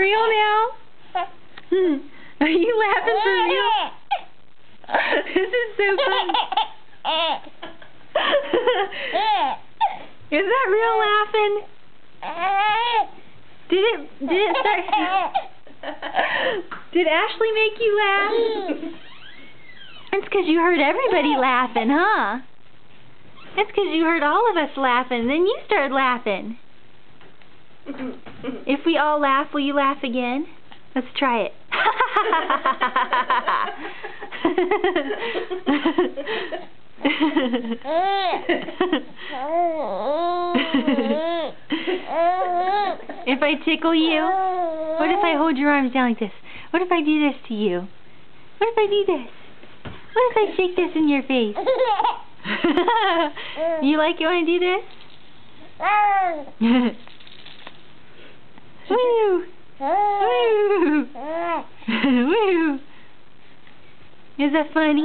real now? Are you laughing for real? This is so funny. Is that real laughing? Did it start? Did Ashley make you laugh? It's because you heard everybody laughing, huh? It's because you heard all of us laughing, then you started laughing. If we all laugh, will you laugh again? Let's try it. If I tickle you? What if I hold your arms down like this? What if I do this to you? What if I do this? What if I shake this in your face? You like it when I do this? Woo! Woo! Woo! Is that funny?